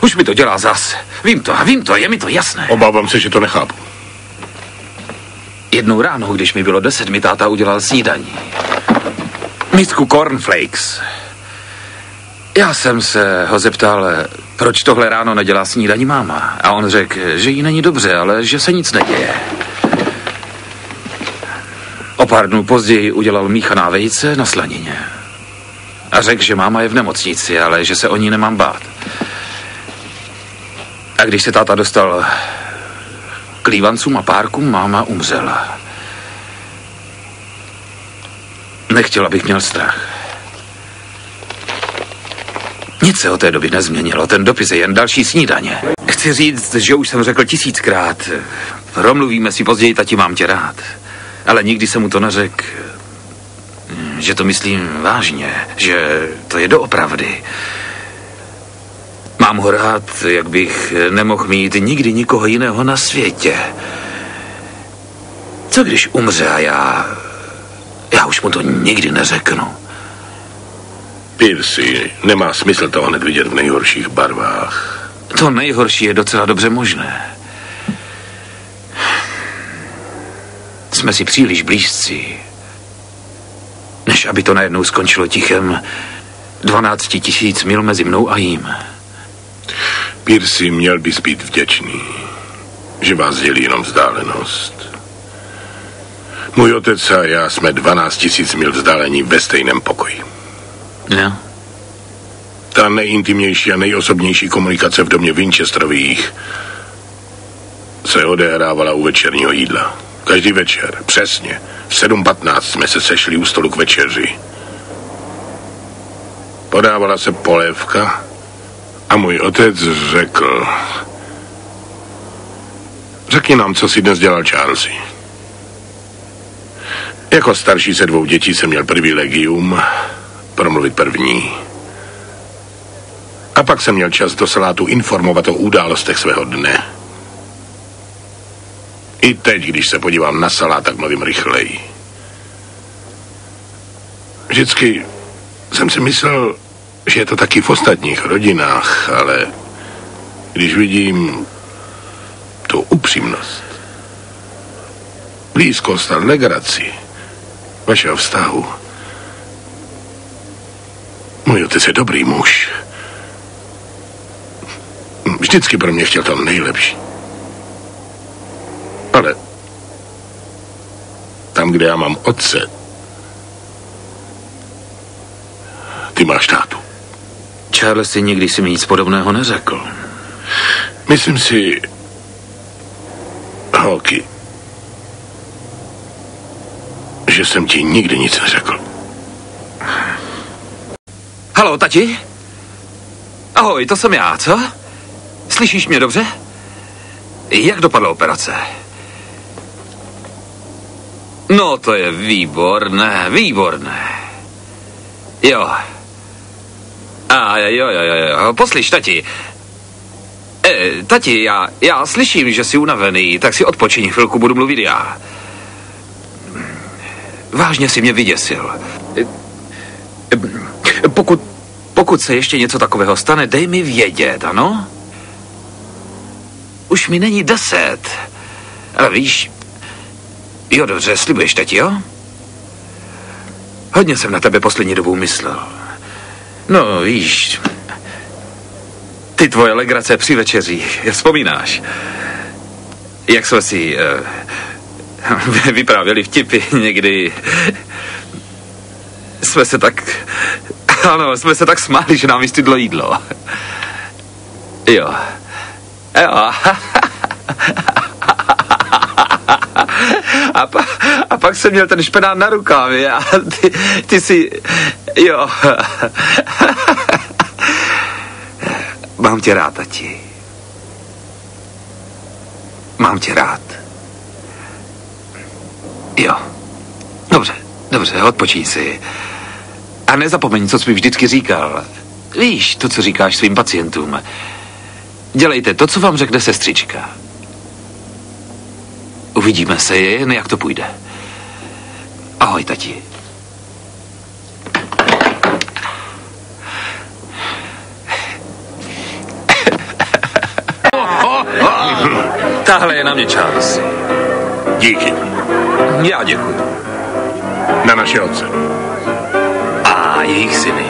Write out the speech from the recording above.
Už mi to dělá zas. Vím to, je mi to jasné. Obávám se, že to nechápu. Jednou ráno, když mi bylo 10, mi táta udělal snídaní. Misku cornflakes. Já jsem se ho zeptal, proč tohle ráno nedělá snídaní máma. A on řekl, že jí není dobře, ale že se nic neděje. O pár dnů později udělal míchaná vejce na slanině. A řekl, že máma je v nemocnici, ale že se o ní nemám bát. A když se táta dostal k lívancům a párkům, máma umřela. Nechtěl, abych měl strach. Nic se od té doby nezměnilo. Ten dopis je jen další snídaně. Chci říct, že už jsem řekl 1000krát. Promluvíme si později, tati, mám tě rád. Ale nikdy jsem mu to neřekl, že to myslím vážně, že to je doopravdy. Mám ho rád, jak bych nemohl mít nikdy nikoho jiného na světě. Co když umře a já už mu to nikdy neřeknu. Piercy, nemá smysl to hned vidět v nejhorších barvách. To nejhorší je docela dobře možné. Jsme si příliš blízcí, než aby to najednou skončilo tichem 12 000 mil mezi mnou a jím. Piercy, měl bys být vděčný, že vás dělí jenom vzdálenost. Můj otec a já jsme 12 000 mil vzdálení ve stejném pokoji. No. Ta nejintimnější a nejosobnější komunikace v domě Winchesterových se odehrávala u večerního jídla. Každý večer, přesně, v 7:15 jsme se sešli u stolu k večeři. Podávala se polévka a můj otec řekl: řekni nám, co si dnes dělal, Charlesy. Jako starší ze 2 dětí jsem měl privilegium promluvit první. A pak jsem měl čas do salátu informovat o událostech svého dne. I teď, když se podívám na salát, tak mluvím rychleji. Vždycky jsem si myslel, že je to taky v ostatních rodinách, ale když vidím tu upřímnost, blízkost a legraci vašeho vztahu. Můj otec je dobrý muž. Vždycky pro mě chtěl to nejlepší. Ale tam, kde já mám otce, ty máš tátu. Charles, si nikdy si mi nic podobného neřekl. Myslím si, holky, že jsem ti nikdy nic neřekl. Haló, tati? Ahoj, to jsem já, co? Slyšíš mě dobře? Jak dopadla operace? No, to je výborné, výborné. Jo. Jo. Poslyš, tati. Tati, já slyším, že jsi unavený, tak si odpočiň, chvilku budu mluvit já. Vážně si mě vyděsil. Pokud se ještě něco takového stane, dej mi vědět, ano? Už mi není 10. Ale víš... Jo, dobře, slibuješ, tati, jo? Hodně jsem na tebe poslední dobou myslel. No, víš... Ty tvoje legrace při večeři, vzpomínáš? Jak jsme si... vyprávěli vtipy někdy... Jsme se tak smáli, že nám vystydlo jídlo. Jo. A pak jsem měl ten špenát na rukávě a ty si... Jo. Mám tě rád, tati. Mám tě rád. Jo. Dobře, odpočíň si. A nezapomeň, co jsi mi vždycky říkal. Víš, to, co říkáš svým pacientům. Dělejte to, co vám řekne sestřička. Uvidíme se, jen jak to půjde. Ahoj, tati. Tahle je na mě, Charles. Díky. Já děkuji. Na naše otce. A jejich syny.